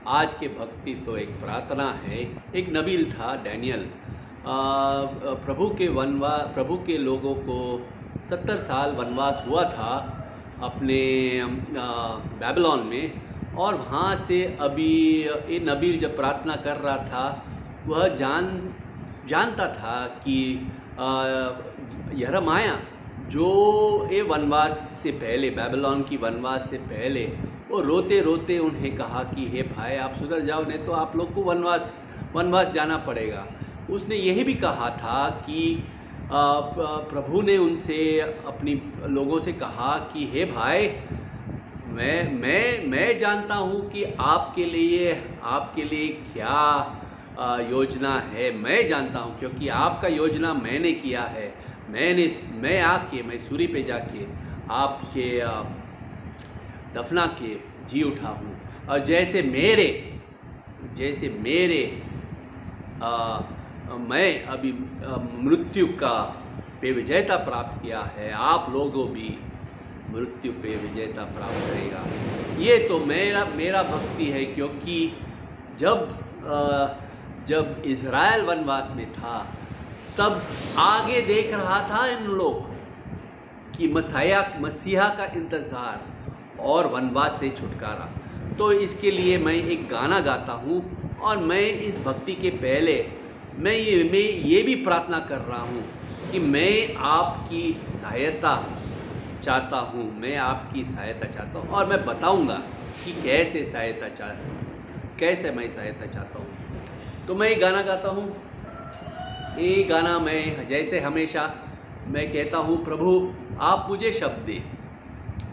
आज के भक्ति तो एक प्रार्थना है। एक नबील था डैनियल, प्रभु के लोगों को 70 साल वनवास हुआ था अपने बेबीलोन में, और वहाँ से अभी ये नबील जब प्रार्थना कर रहा था वह जानता था कि यिर्मयाह जो ये वनवास से पहले, बेबीलोन की वनवास से पहले, वो रोते रोते उन्हें कहा कि हे भाई आप सुधर जाओ, नहीं तो आप लोग को वनवास जाना पड़ेगा। उसने यही भी कहा था कि प्रभु ने उनसे, अपनी लोगों से कहा कि हे भाई मैं जानता हूँ कि आपके लिए क्या योजना है। मैं जानता हूँ क्योंकि आपका योजना मैंने किया है। मैं सूर्य पे जाके आपके दफना के जी उठा हूँ, और जैसे मेरे मैं अभी मृत्यु पे विजयता प्राप्त किया है, आप लोगों भी मृत्यु पे विजयता प्राप्त करेगा। ये तो मेरा भक्ति है, क्योंकि जब इज़राइल वनवास में था तब आगे देख रहा था इन लोग कि मसीहा का इंतज़ार और वनवास से छुटकारा। तो इसके लिए मैं एक गाना गाता हूँ, और मैं इस भक्ति के पहले मैं ये भी प्रार्थना कर रहा हूँ कि मैं आपकी सहायता चाहता हूँ, और मैं बताऊँगा कि कैसे मैं सहायता चाहता हूँ। तो मैं ये गाना गाता हूँ। ये गाना मैं जैसे हमेशा मैं कहता हूँ, प्रभु आप मुझे शब्द दे,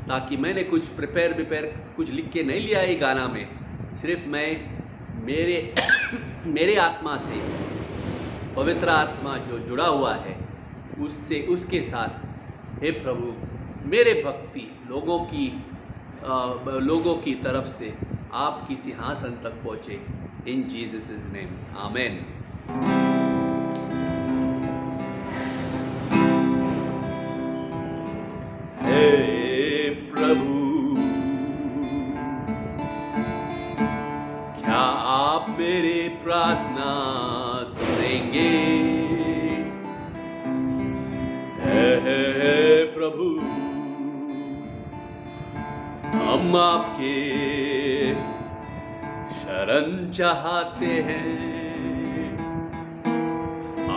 ताकि मैंने कुछ प्रिपेयर कुछ लिख के नहीं लिया ये गाना में, सिर्फ मैं मेरे आत्मा से, पवित्र आत्मा जो जुड़ा हुआ है उसके साथ, हे प्रभु मेरे भक्ति लोगों की तरफ से आपकी सिंहासन तक पहुँचे। इन जीसस नेम, आमेन। हे प्रभु क्या आप मेरे प्रार्थना सुनेंगे? हे प्रभु हम आपके शरण चाहते हैं।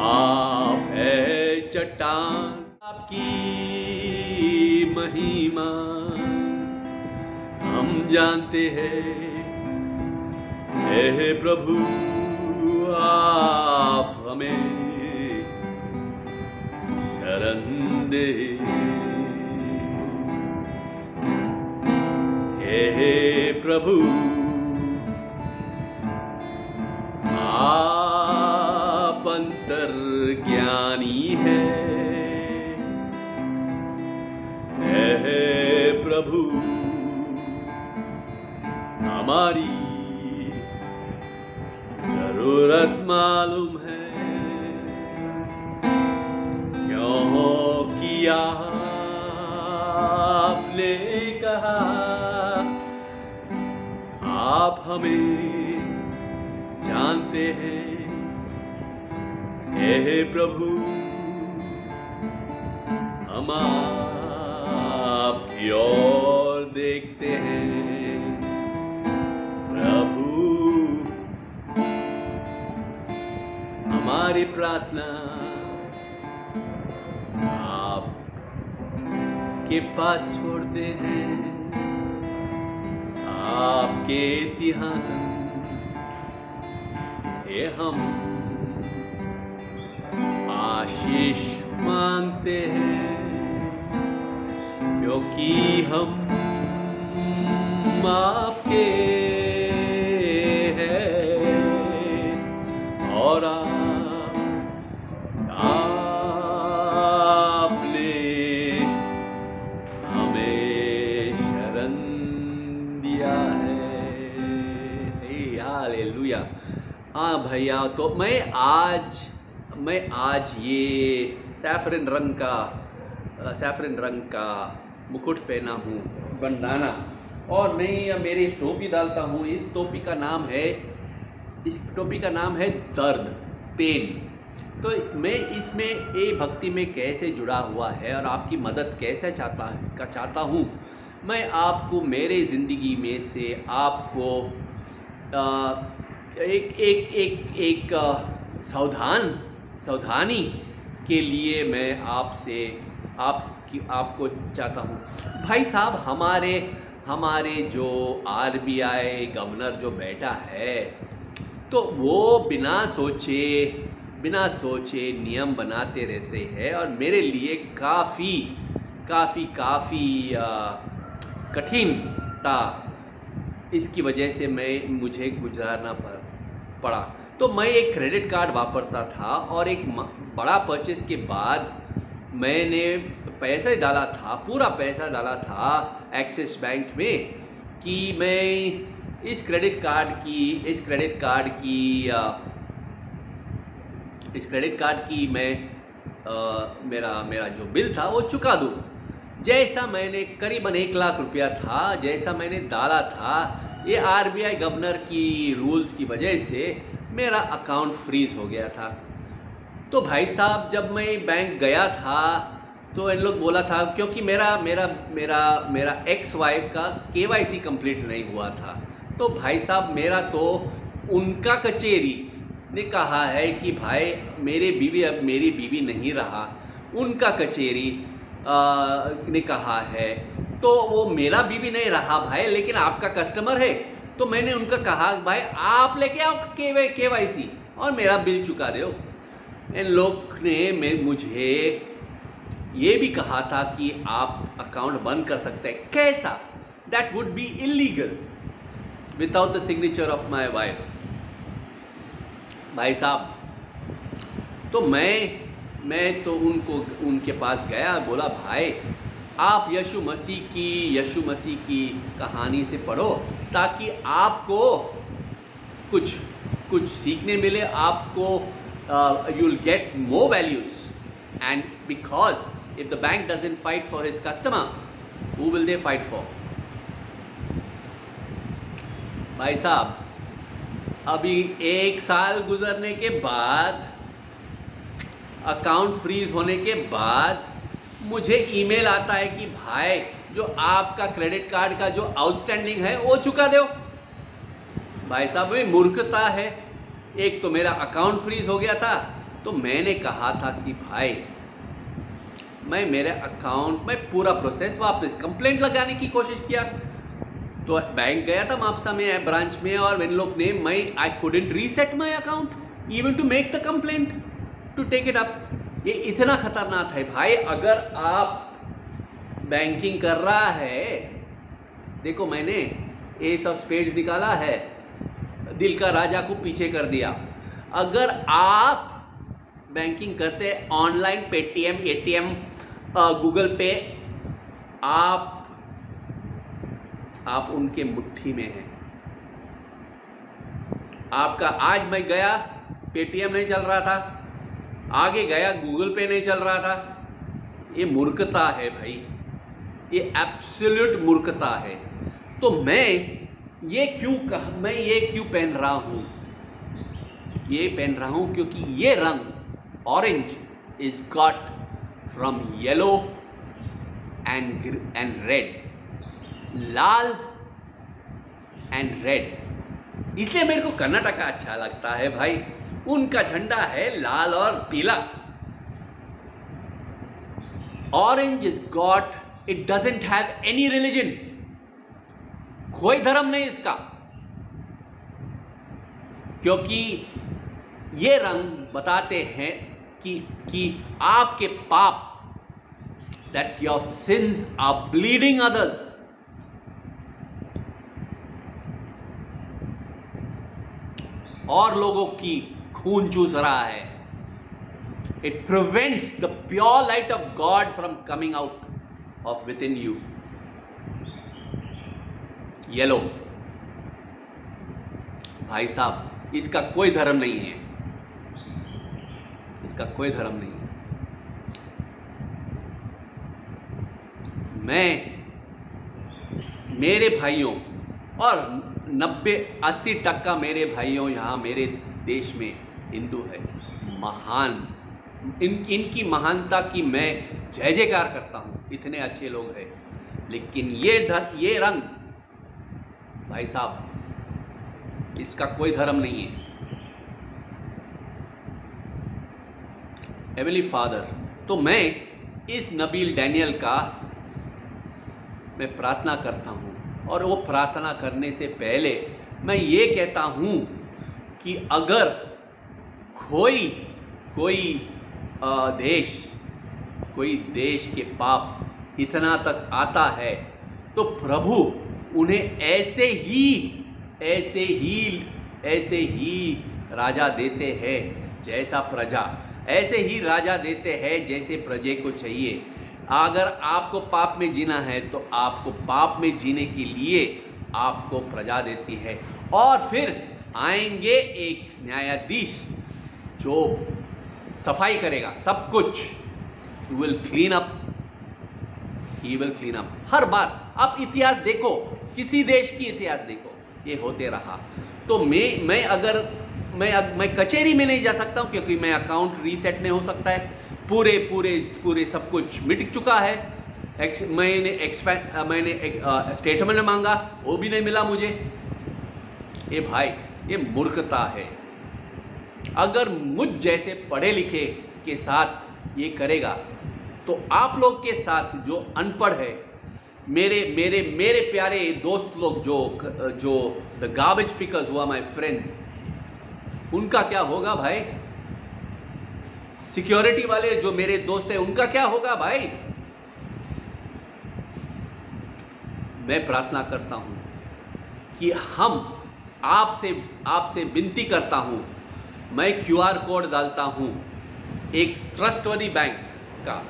आप है चट्टान, आपकी महिमा हम जानते हैं। हे प्रभु आप हमें शरण दे। हे प्रभु आप अंतर्ज्ञानी है। हे प्रभु हमारी जरूरत मालूम है, क्योंकि आपने कहा आप हमें जानते हैं। हे प्रभु हम आपकी ओर देखते हैं। प्रभु हमारी प्रार्थना आप के पास छोड़ते हैं। आपके सिंहासन से हम आशीष मांगते हैं, क्योंकि हम आपके हैं और आपने हमें शरण दिया है। हालेलुया। हाँ भैया, तो मैं आज ये सैफरन रंग का मुकुट पहना हूँ, बंदाना, और मैं मेरी टोपी डालता हूँ। इस टोपी का नाम है दर्द, पेन। तो मैं इसमें ये भक्ति में कैसे जुड़ा हुआ है और आपकी मदद कैसे चाहता हूँ। मैं आपको मेरे ज़िंदगी में से आपको एक सावधानी के लिए मैं आपको चाहता हूँ। भाई साहब, हमारे जो आरबीआई गवर्नर जो बैठा है, तो वो बिना सोचे नियम बनाते रहते हैं और मेरे लिए काफ़ी कठिन था। इसकी वजह से मुझे गुजारना पड़ा। तो मैं एक क्रेडिट कार्ड वापरता था और एक बड़ा परचेस के बाद मैंने पूरा पैसा डाला था एक्सिस बैंक में कि मैं इस क्रेडिट कार्ड की मैं मेरा जो बिल था वो चुका दूँ। जैसा मैंने करीबन 1 लाख रुपया था, जैसा मैंने डाला था, ये आरबीआई गवर्नर की रूल्स की वजह से मेरा अकाउंट फ्रीज हो गया था। तो भाई साहब, जब मैं बैंक गया था तो इन लोग बोला था, क्योंकि मेरा एक्स वाइफ का केवाईसी कंप्लीट नहीं हुआ था। तो भाई साहब, मेरा तो उनका कचेरी ने कहा है कि भाई मेरी बीवी अब मेरी बीवी नहीं रहा, उनका कचेरी ने कहा है, तो वो मेरा बीवी नहीं रहा भाई, लेकिन आपका कस्टमर है। तो मैंने उनका कहा, भाई आप लेके आओ केवाईसी और मेरा बिल चुका दो। इन लोग ने मुझे ये भी कहा था कि आप अकाउंट बंद कर सकते हैं। कैसा? That would be illegal without the signature of my wife. भाई साहब, तो मैं तो उनके पास गया, बोला भाई आप यीशु मसीह की कहानी से पढ़ो ताकि आपको कुछ सीखने मिले, आपको you'll get more values, and because if the bank doesn't fight for his customer, who will they fight for? भाई साहब, अभी 1 साल गुजरने के बाद, अकाउंट फ्रीज होने के बाद मुझे ईमेल आता है कि भाई जो आपका क्रेडिट कार्ड का जो आउटस्टैंडिंग है वो चुका दो। भाई साहब, ये मूर्खता है। एक तो मेरा अकाउंट फ्रीज हो गया था, तो मैंने कहा था कि भाई मैं मेरे अकाउंट में पूरा प्रोसेस वापस कंप्लेंट लगाने की कोशिश किया। तो बैंक गया था मापसा में ब्रांच में, और इन लोग ने I couldn't reset my account even to make the complaint to take it up. ये इतना खतरनाक है भाई। अगर आप बैंकिंग कर रहा है, देखो मैंने एस ऑफ स्पेड्स निकाला है, दिल का राजा को पीछे कर दिया। अगर आप बैंकिंग करते ऑनलाइन, पेटीएम, एटीएम, गूगल पे, आप उनके मुट्ठी में हैं। आपका आज मैं गया, पेटीएम नहीं चल रहा था, आगे गया गूगल पे नहीं चल रहा था। ये मूर्खता है भाई, ये एब्सोल्यूट मूर्खता है। तो मैं ये क्यों पहन रहा हूँ? ये पहन रहा हूँ क्योंकि ये रंग orange is got from yellow and red, Lal and red. इसलिए मेरे को कर्नाटका अच्छा लगता है भाई। उनका झंडा है लाल और पीला। Orange is got, it doesn't have any religion, कोई धर्म नहीं इसका, क्योंकि ये रंग बताते हैं कि आपके पाप, that your sins are bleeding others. और लोगों की खून चूस रहा है। It prevents the pure light of God from coming out of within you. Yellow, भाई साहब, इसका कोई धर्म नहीं है, इसका कोई धर्म नहीं है। मेरे भाइयों, और 90-80% मेरे भाइयों यहाँ मेरे देश में हिंदू है, महान, इनकी महानता की मैं जय जयकार करता हूँ, इतने अच्छे लोग हैं। लेकिन ये रंग भाई साहब, इसका कोई धर्म नहीं है। हेवनली फादर, तो मैं इस नबील डैनियल का मैं प्रार्थना करता हूँ, और वो प्रार्थना करने से पहले मैं ये कहता हूँ कि अगर कोई देश के पाप इतना तक आता है तो प्रभु उन्हें ऐसे ही राजा देते हैं जैसे प्रजा को चाहिए। अगर आपको पाप में जीना है तो आपको पाप में जीने के लिए आपको प्रजा देती है, और फिर आएंगे एक न्यायाधीश जो सफाई करेगा सब कुछ। He will clean up. हर बार आप इतिहास देखो, किसी देश की इतिहास देखो, ये होते रहा। तो मैं कचहरी में नहीं जा सकता हूँ क्योंकि मैं अकाउंट रीसेट नहीं हो सकता है, पूरे सब कुछ मिट चुका है। मैंने स्टेटमेंट मांगा, वो भी नहीं मिला मुझे। ये भाई, ये मूर्खता है। अगर मुझ जैसे पढ़े लिखे के साथ ये करेगा तो आप लोग के साथ जो अनपढ़ है, मेरे प्यारे दोस्त लोग जो द गार्बेज पिकर्स हुआ, माय फ्रेंड्स, उनका क्या होगा भाई? सिक्योरिटी वाले जो मेरे दोस्त हैं, उनका क्या होगा भाई? मैं प्रार्थना करता हूं कि हम आपसे विनती करता हूं, मैं QR कोड डालता हूं एक ट्रस्टवर्दी बैंक का,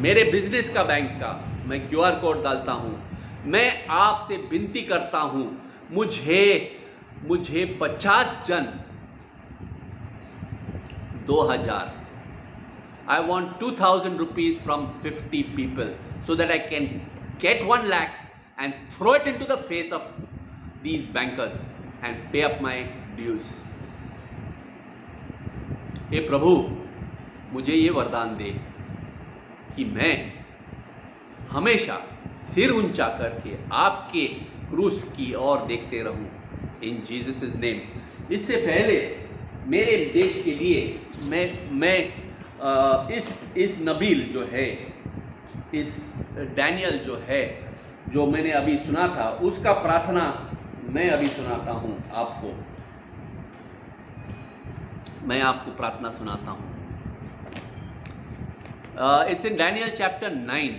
मेरे बिजनेस का बैंक का मैं QR कोड डालता हूं। मैं आपसे विनती करता हूं, मुझे 50 जन 2000, I want 2000 rupees from 50 people so that I can get 1 lakh and throw it into the face of these bankers and pay up my dues. हे प्रभु, मुझे ये वरदान दे कि मैं हमेशा सिर ऊंचा करके आपके क्रूस की ओर देखते रहूं, इन जीसस नेम। इससे पहले मेरे देश के लिए मैं इस नबील जो है, इस डैनियल जो है, जो मैंने अभी सुना था, उसका प्रार्थना मैं अभी सुनाता हूं आपको। मैं आपको प्रार्थना सुनाता हूं। It's in Daniel chapter 9।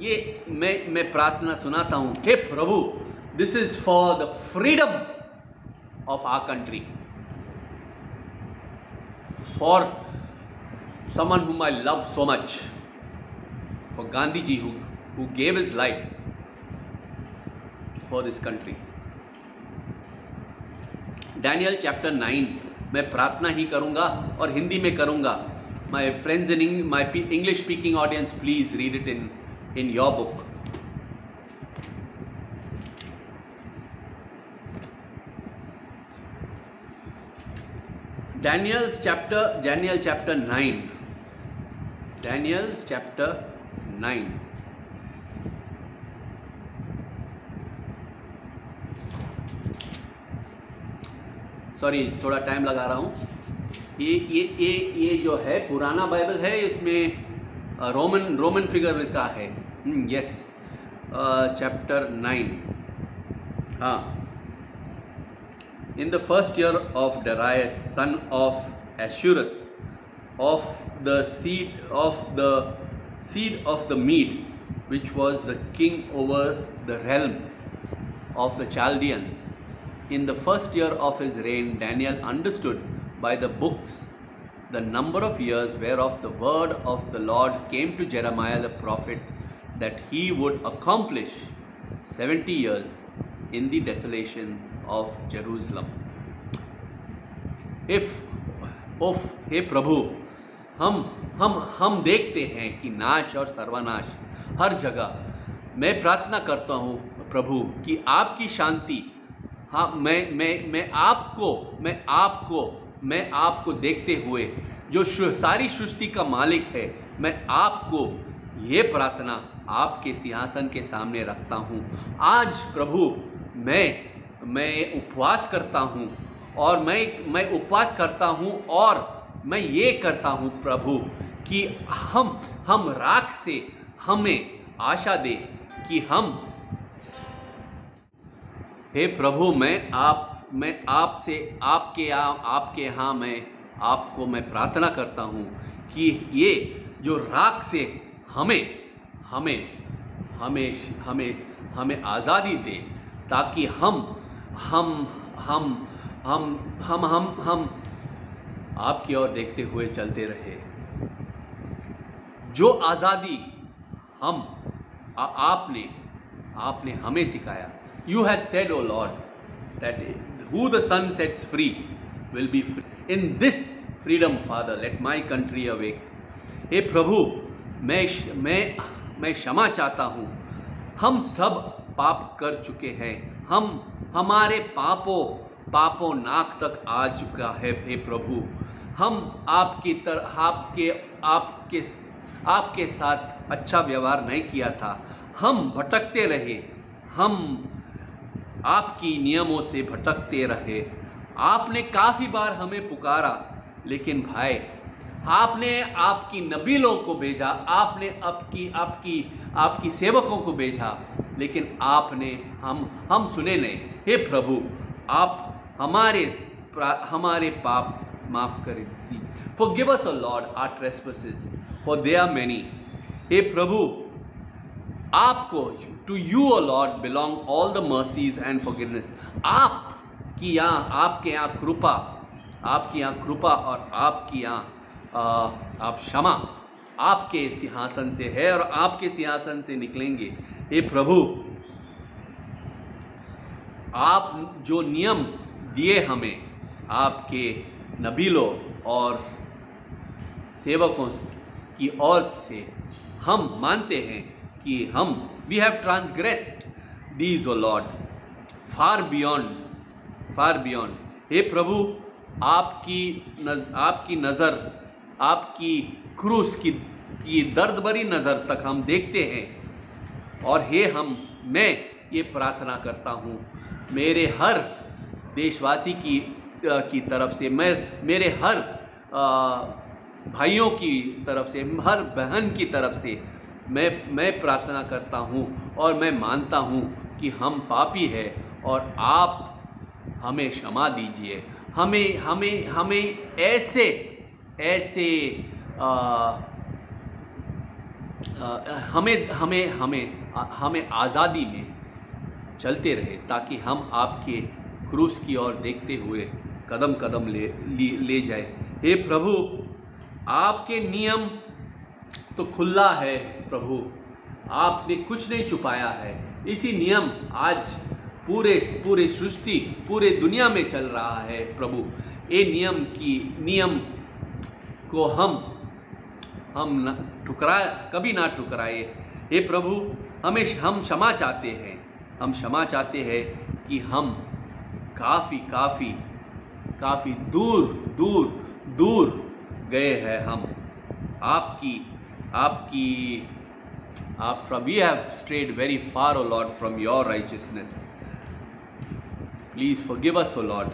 ये मैं प्रार्थना सुनाता हूं। हे प्रभु, this is for the freedom of our country, for someone whom I love so much, for Gandhi ji who gave his life for this country. Daniel chapter 9 मैं प्रार्थना ही करूंगा और हिंदी में करूंगा। My friends in my English speaking audience, please read it in your book. Daniel chapter 9. Daniel chapter 9. Sorry, थोड़ा time लगा रहा हूँ। ये जो है पुराना बाइबल है, इसमें रोमन फिगर का है। Yes, chapter 9। हाँ। In the first year of Darius, son of Ashurus, of the seed of the Mede, which was the king over the realm of the Chaldeans, in the first year of his reign, Daniel understood by the books the number of years whereof the word of the Lord came to Jeremiah the prophet, that he would accomplish 70 years in the desolations of Jerusalem. हे प्रभु, हम देखते हैं कि नाश और सर्वनाश हर जगह। मैं प्रार्थना करता हूँ प्रभु कि आपकी शांति, हाँ, मैं आपको देखते हुए जो सारी सृष्टि का मालिक है, मैं आपको ये प्रार्थना आपके सिंहासन के सामने रखता हूँ। आज प्रभु मैं उपवास करता हूँ और मैं उपवास करता हूँ और मैं ये करता हूँ प्रभु कि हम राख से हमें आशा दे कि हम, हे प्रभु, मैं आपसे आपके यहाँ मैं प्रार्थना करता हूँ कि ये जो राख से हमें आज़ादी दे, ताकि हम आपकी ओर देखते हुए चलते रहे। जो आज़ादी आपने हमें सिखाया। You had said, O Lord, that who the Son sets free will be free. In this freedom, Father, let my country awake. हे प्रभु, मैं क्षमा चाहता हूँ। हम सब पाप कर चुके हैं। हमारे पापों नाक तक आ चुका है। हे प्रभु, हम आपके साथ अच्छा व्यवहार नहीं किया था। हम भटकते रहे, हम आपकी नियमों से भटकते रहे। आपने काफ़ी बार हमें पुकारा, लेकिन भाई आपने आपकी नबीलों को भेजा, आपने आपकी सेवकों को भेजा, लेकिन आपने हम सुने नहीं। हे प्रभु, आप हमारे पाप माफ़ कर दी। Forgive us, O Lord, our trespasses, for they are many. हे प्रभु, आपको, to you, O Lord, belong all the mercies and forgiveness. आपके यहाँ कृपा और आपकी यहाँ आप क्षमा आपके सिंहासन से है और आपके सिंहासन से निकलेंगे। हे प्रभु, आप जो नियम दिए हमें आपके नबीलों और सेवकों की ओर से, हम मानते हैं कि we have transgressed these, O Lord, far beyond. हे प्रभु, आपकी नज़र, आपकी क्रूस की दर्द भरी नज़र तक हम देखते हैं। और मैं ये प्रार्थना करता हूँ मेरे हर देशवासी की तरफ से, मेरे हर भाइयों की तरफ से, हर बहन की तरफ से मैं प्रार्थना करता हूँ और मैं मानता हूँ कि हम पापी हैं और आप हमें क्षमा दीजिए। हमें ऐसे हमें आज़ादी में चलते रहे, ताकि हम आपके क्रूस की ओर देखते हुए कदम कदम ले जाए। हे प्रभु, आपके नियम तो खुला है प्रभु, आपने कुछ नहीं छुपाया है। इसी नियम आज पूरे सृष्टि, पूरे दुनिया में चल रहा है प्रभु। ये नियम को हम कभी ना ठुकराए। हे प्रभु, हम क्षमा चाहते हैं। हम क्षमा चाहते हैं कि हम काफ़ी दूर गए हैं। हम we have strayed very far, O Lord, from your righteousness. Please forgive us, O Lord.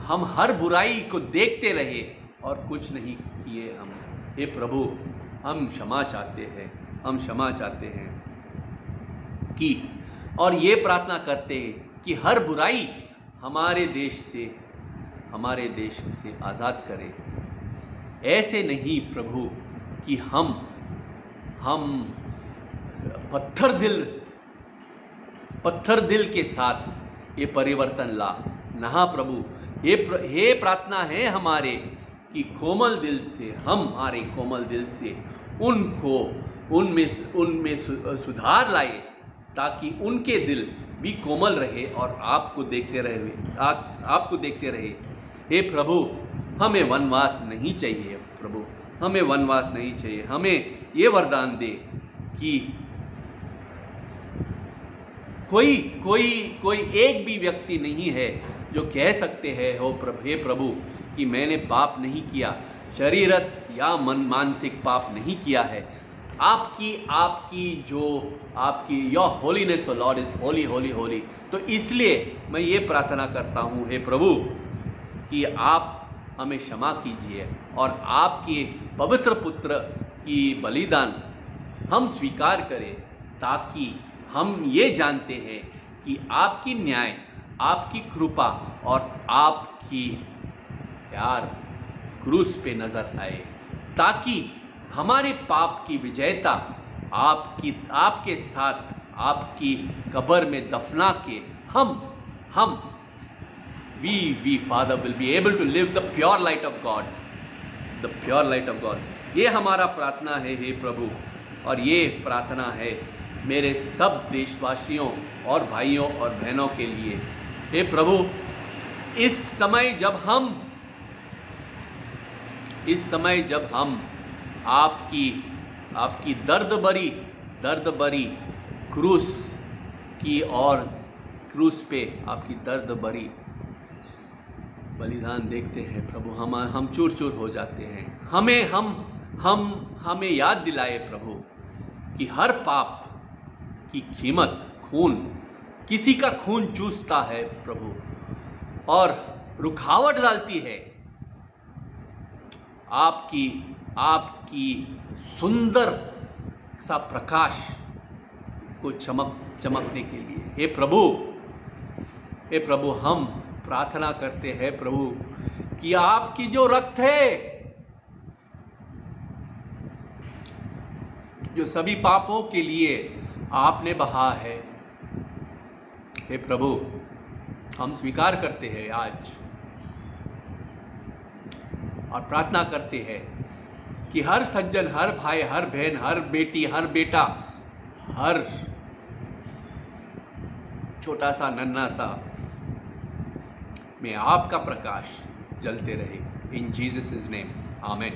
हम हर बुराई को देखते रहे और कुछ नहीं किए हम। हे प्रभु, हम क्षमा चाहते हैं कि, और ये प्रार्थना करते हैं कि हर बुराई हमारे देश से आज़ाद करे। ऐसे नहीं प्रभु कि हम पत्थर दिल के साथ ये परिवर्तन ला। ना प्रभु, हे प्रार्थना है हमारे कि हमारे कोमल दिल से उनमें सुधार लाए, ताकि उनके दिल भी कोमल रहे और आपको देखते रहे। हे प्रभु, हमें वनवास नहीं चाहिए प्रभु, हमें वनवास नहीं चाहिए। हमें ये वरदान दे कि कोई एक भी व्यक्ति नहीं है जो कह सकते हैं हे प्रभु कि मैंने पाप नहीं किया, शरीरत या मानसिक पाप नहीं किया है। आपकी your holiness Lord is Holi Holi Holi. तो इसलिए मैं ये प्रार्थना करता हूँ हे प्रभु कि आप हमें क्षमा कीजिए और आपके पवित्र पुत्र की बलिदान हम स्वीकार करें, ताकि हम ये जानते हैं कि आपकी न्याय, आपकी कृपा और आपकी प्यार क्रूस पे नजर आए, ताकि हमारे पाप की विजयता आपके साथ आपकी कब्र में दफना के हम we Father will be able to live the pure light of God, the pure light of God। ये हमारा प्रार्थना है हे प्रभु, और ये प्रार्थना है मेरे सब देशवासियों और भाइयों और बहनों के लिए। हे प्रभु, इस समय जब हम आपकी दर्द भरी क्रूस की और क्रूस पे आपकी दर्द भरी बलिदान देखते हैं प्रभु, हम चूर चूर हो जाते हैं। हमें याद दिलाए प्रभु कि हर पाप की कीमत खून, किसी का खून चूसता है प्रभु, और रुकावट डालती है आपकी सुंदर सा प्रकाश को चमकने के लिए। हे प्रभु हम प्रार्थना करते हैं प्रभु कि आपकी जो रक्त है, जो सभी पापों के लिए आपने बहा है, हे प्रभु हम स्वीकार करते हैं आज और प्रार्थना करते हैं कि हर सज्जन, हर भाई, हर बहन, हर बेटी, हर बेटा, हर छोटा सा नन्हा सा में आपका प्रकाश जलते रहे। इन जीसस नेम, आमेन।